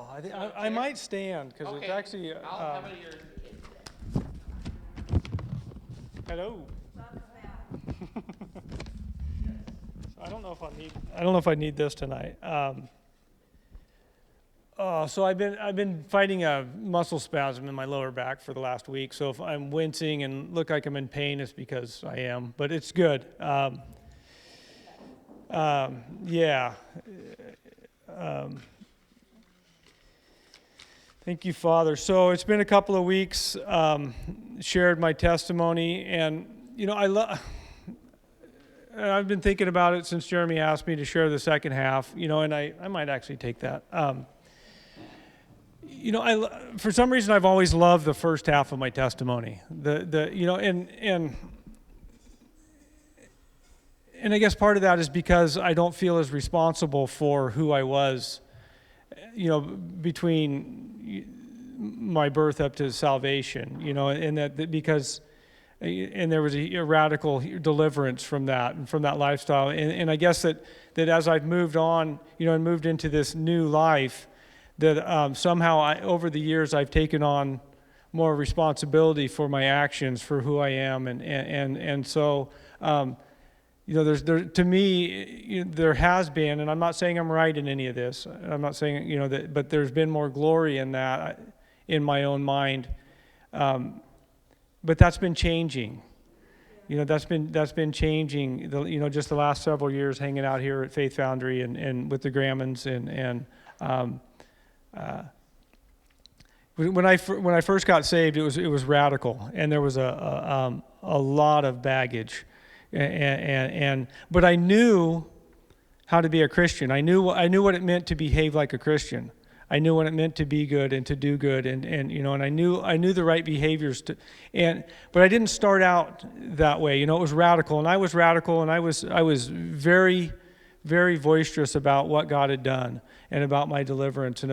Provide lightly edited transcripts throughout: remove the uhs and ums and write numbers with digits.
Oh, I might stand because it's actually. How many years? Hello. I don't know if I need this tonight. So I've been fighting a muscle spasm in my lower back for the last week. So if I'm wincing and look like I'm in pain, it's because I am. But it's good. Yeah. Thank you, Father. So it's been a couple of weeks. Shared my testimony, and I've been thinking about it since Jeremy asked me to share the second half. And I might actually take that. For some reason I've always loved the first half of my testimony. And I guess part of that is because I don't feel as responsible for who I was, between my birth up to salvation, and that because, and there was a radical deliverance from that and from that lifestyle. And I guess that as I've moved on, and moved into this new life, that somehow over the years I've taken on more responsibility for my actions, for who I am, and so to me there has been, and I'm not saying I'm right in any of this. I'm not saying but there's been more glory in that in my own mind, but that's been changing. That's been changing. Just the last several years hanging out here at Faith Foundry and with the Grammons and. When I first got saved, it was radical, and there was a lot of baggage, but I knew how to be a Christian. I knew what it meant to behave like a Christian. I knew what it meant to be good and to do good, and I knew the right behaviors but I didn't start out that way. It was radical, and I was radical, and I was very, very boisterous about what God had done and about my deliverance and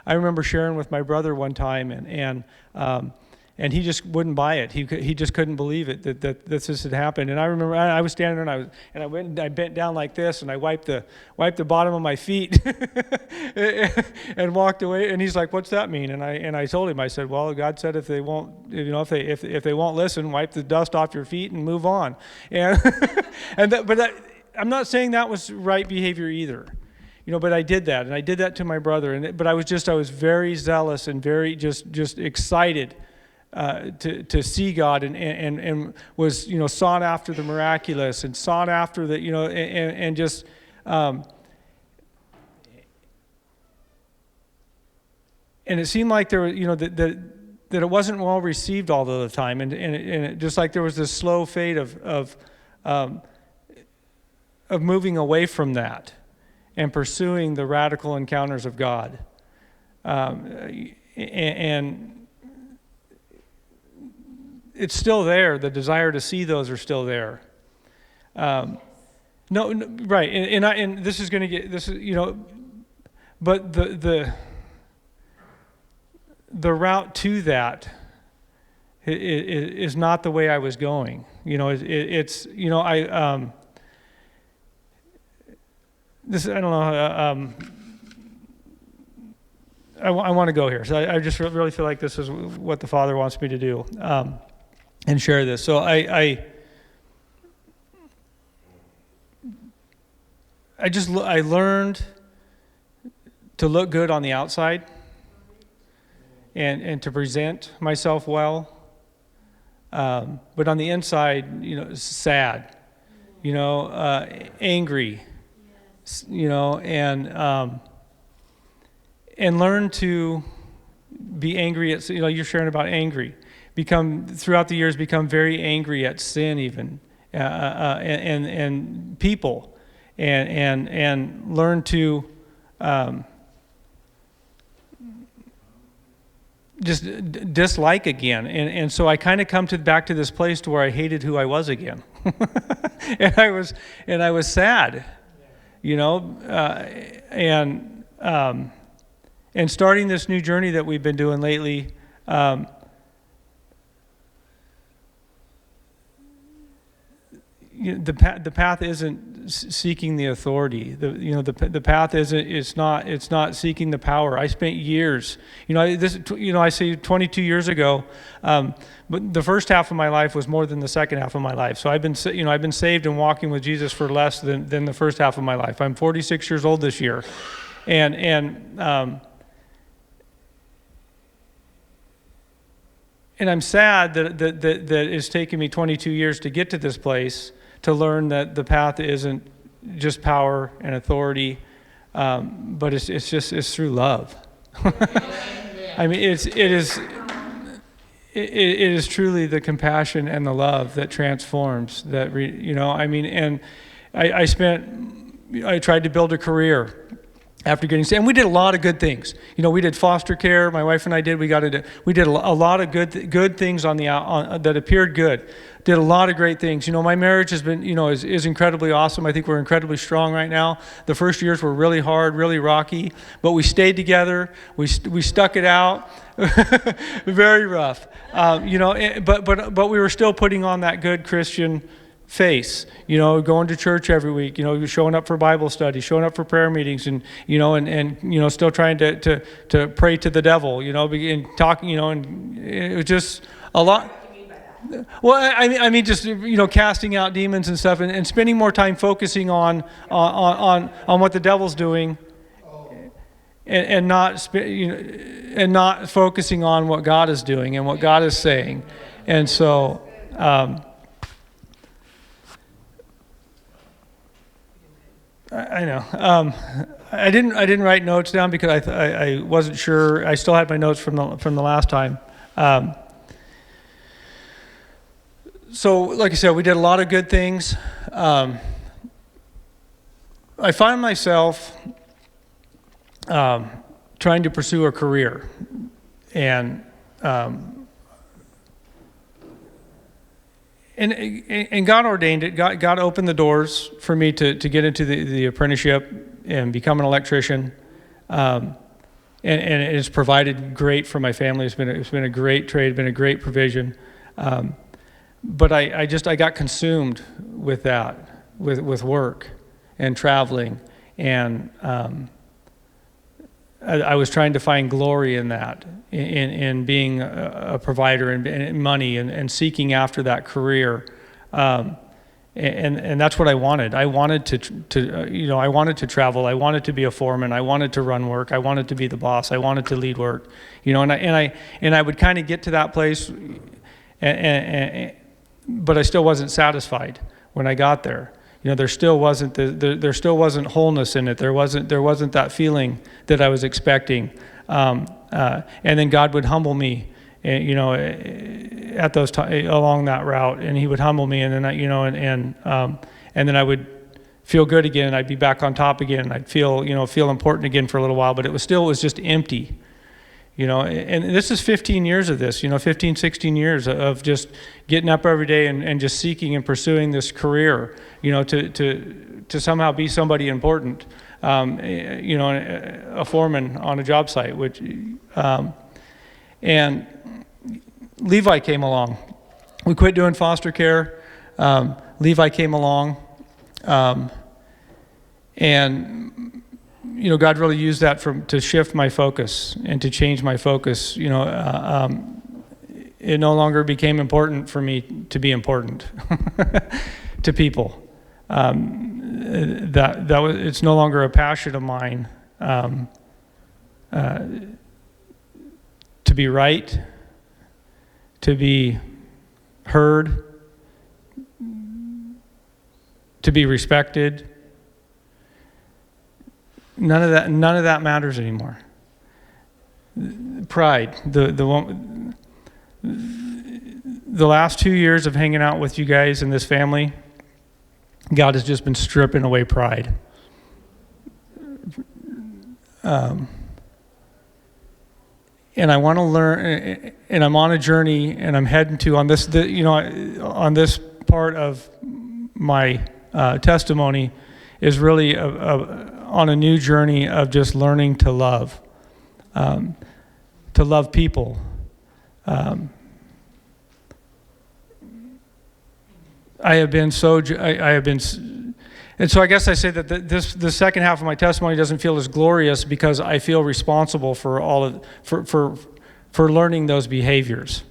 I remember sharing with my brother one time and he just wouldn't buy it. He just couldn't believe it that this had happened. And I remember I was standing there and I went and I bent down like this and I wiped the bottom of my feet and walked away. And he's like, "What's that mean?" And I told him, I said, "Well, God said if they won't, if they won't listen, wipe the dust off your feet and move on." And I'm not saying that was right behavior either. But I did that, and I did that to my brother. But I was very zealous and very just excited to see God, and was sought after the miraculous and sought after the and just and it seemed like there was that it wasn't well received all of the time, and it just like there was this slow fade of moving away from that and pursuing the radical encounters of God. And it's still there. The desire to see those are still there. No, right. And this is going to get, this is, but the route to that is not the way I was going. I don't know. I want to go here. So I just really feel like this is what the Father wants me to do, and share this. So I learned to look good on the outside, and to present myself well, but on the inside, sad, angry. And learn to be angry at, you're sharing about angry, throughout the years become very angry at sin even, and people, and learn to just dislike again, and so I kind of come back to this place to where I hated who I was again, and I was sad. And starting this new journey that we've been doing lately, the path isn't seeking the authority. The path isn't. It's not seeking the power. I spent years. I say 22 years ago. But the first half of my life was more than the second half of my life. So I've been saved and walking with Jesus for less than the first half of my life. I'm 46 years old this year, and I'm sad that it's taken me 22 years to get to this place, to learn that the path isn't just power and authority, but it's through love. I mean, it is truly the compassion and the love that transforms. And I tried to build a career after getting saved, and we did a lot of good things. We did foster care. My wife and I did. We did a lot of good things that appeared good. Did a lot of great things. My marriage has been, is incredibly awesome. I think we're incredibly strong right now. The first years were really hard, really rocky, but we stayed together. We stuck it out. Very rough. But we were still putting on that good Christian face, going to church every week, showing up for Bible study, showing up for prayer meetings, and still trying to pray to the devil, and talking, and it was just a lot. Well, I mean, just casting out demons and stuff, and spending more time focusing on what the devil's doing, and not focusing on what God is doing and what God is saying, and so. I know. I didn't write notes down because I wasn't sure. I still had my notes from the last time. So, like I said, we did a lot of good things. I find myself trying to pursue a career, and God ordained it. God opened the doors for me to get into the apprenticeship and become an electrician, and it's provided great for my family. It's been a great trade, been a great provision. But I got consumed with that, with work and traveling, and I was trying to find glory in that, in being a provider and money, and seeking after that career, and that's what I wanted. I wanted I wanted to travel. I wanted to be a foreman. I wanted to run work. I wanted to be the boss. I wanted to lead work. And I would kind of get to that place, but I still wasn't satisfied when I got there. There still wasn't there still wasn't wholeness in it. There wasn't that feeling that I was expecting. And then God would humble me, at those along that route, and He would humble me, and then and then I would feel good again, and I'd be back on top again, and I'd feel important again for a little while, but it was just empty. And this is 15 years of this, 15, 16 years of just getting up every day and just seeking and pursuing this career, to somehow be somebody important, a foreman on a job site, and Levi came along. We quit doing foster care. Levi came along, and God really used that to shift my focus and to change my focus. It no longer became important for me to be important to people. It's no longer a passion of mine to be right, to be heard, to be respected. None of that matters anymore. Pride. The last 2 years of hanging out with you guys and this family, God has just been stripping away pride. And I want to learn, and I'm on a journey, and I'm heading to on this part of my testimony is really on a new journey of just learning to love people. I have been And so I guess I say that the second half of my testimony doesn't feel as glorious because I feel responsible for all of for learning those behaviors,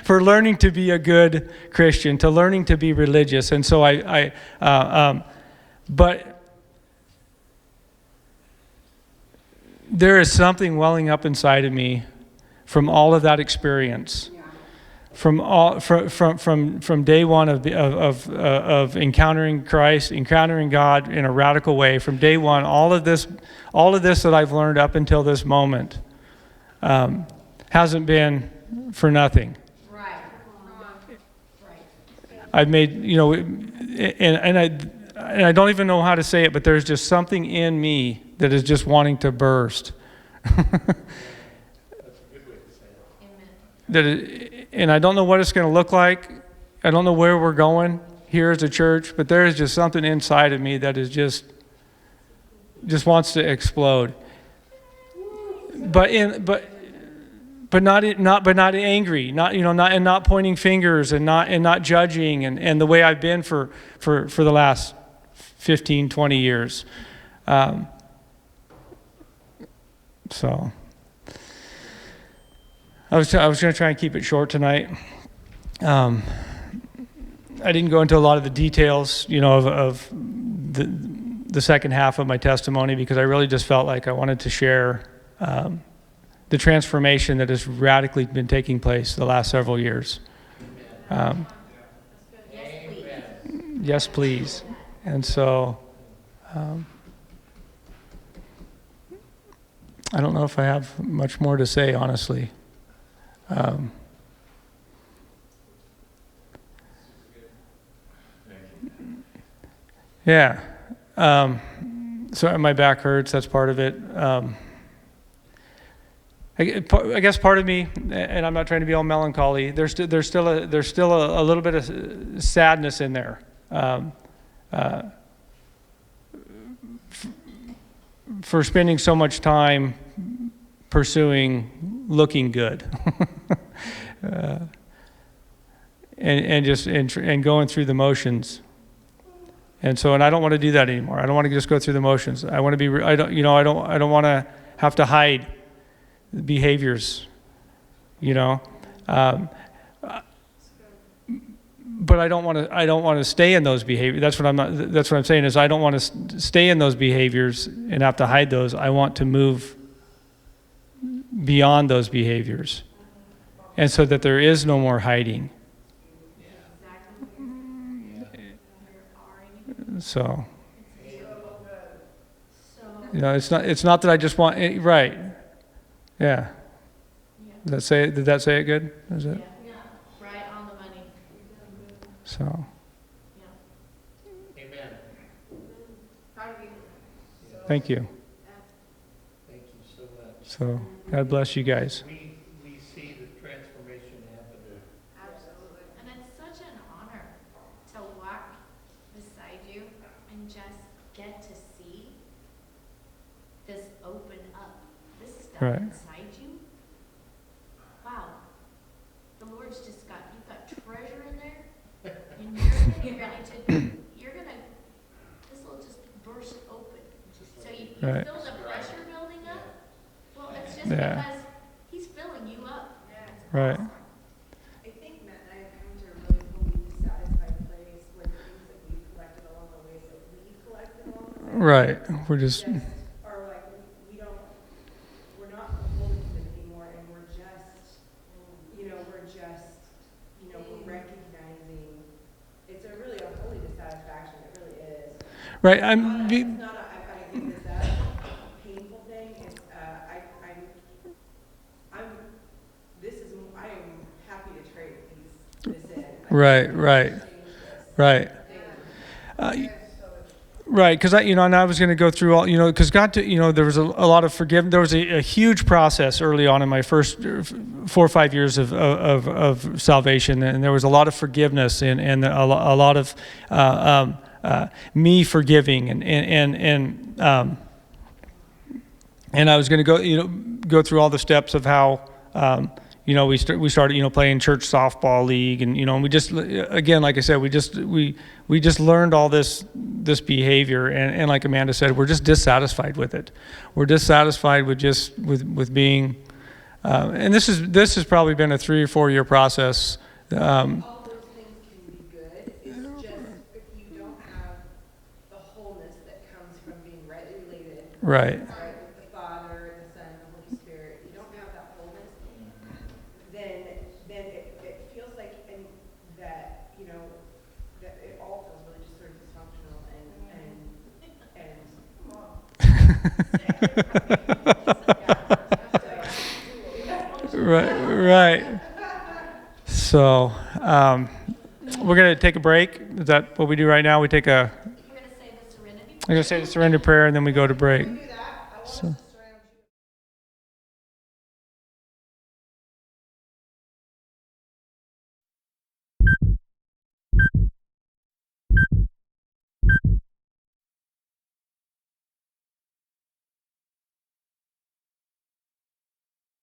for learning to be a good Christian, to learning to be religious. And so but there is something welling up inside of me from all of that experience. From day one of encountering Christ, encountering God in a radical way, from day one, all of this that I've learned up until this moment hasn't been for nothing. Right. I've made, and I don't even know how to say it, but there's just something in me that is just wanting to burst. And I don't know what it's going to look like. I don't know where we're going here as a church, but there is just something inside of me that is just wants to explode. But not angry, not pointing fingers and not judging and the way I've been for the last 15, 20 years. So I was going to try and keep it short tonight. I didn't go into a lot of the details, of the second half of my testimony because I really just felt like I wanted to share the transformation that has radically been taking place the last several years. Yes, please. And so I don't know if I have much more to say, honestly. Yeah. So my back hurts. That's part of it. I guess part of me, and I'm not trying to be all melancholy. There's still a little bit of sadness in there. For spending so much time pursuing looking good, and going through the motions, and I don't want to do that anymore. I don't want to just go through the motions. I want to be. I don't want to have to hide behaviors. But I don't want to stay in those behaviors. That's what I'm saying is I don't want to stay in those behaviors and have to hide those. I want to move beyond those behaviors, and so that there is no more hiding. So, it's not that I just want right. Yeah. Did that say it good? Is it? Yeah. Right on the money. So. Yeah. Amen. Thank you. Thank you so much. So, God bless you guys. We see the transformation happen. Absolutely. And it's such an honor to walk beside you and just get to see this open up, this stuff Right. inside you. Wow. The Lord's just you've got treasure in there, and this will just burst open. So you Right. feel the pressure building up. Well, it's just Yeah. because He's filling you up. Right. Awesome. I think Matt and I have come to a really fully dissatisfied place with the things that we've collected along the way that we've collected along the way. Right. We're just. Are like we're not beholden to them anymore, and we're recognizing it's really a holy dissatisfaction. It really is. Right. It's not I've got to give this up painful thing. It's I am happy to trade this in. Right. Right, because and I was going to go through all, because God, there was a lot of forgiveness. There was a huge process early on in my first 4 or 5 years of salvation, and there was a lot of forgiveness and a lot of me forgiving, and I was going to go through all the steps of how we started, playing church softball league, and and we just, again, like I said, we just learned all this behavior, and like Amanda said, we're just dissatisfied with it. We're dissatisfied with just with being, and this has probably been a 3 or 4 year process. All those things can be good. It's just if you don't have the wholeness that comes from being regulated, Right. right, with the Father, the Son, the Holy Spirit, you don't have that wholeness, then it feels like that that it all feels really just sort of dysfunctional Right. So, we're going to take a break. Is that what we do right now? We take a, We're gonna say the serenity. I'm going to say the surrender prayer, and then we go to break. do that. I want us So- to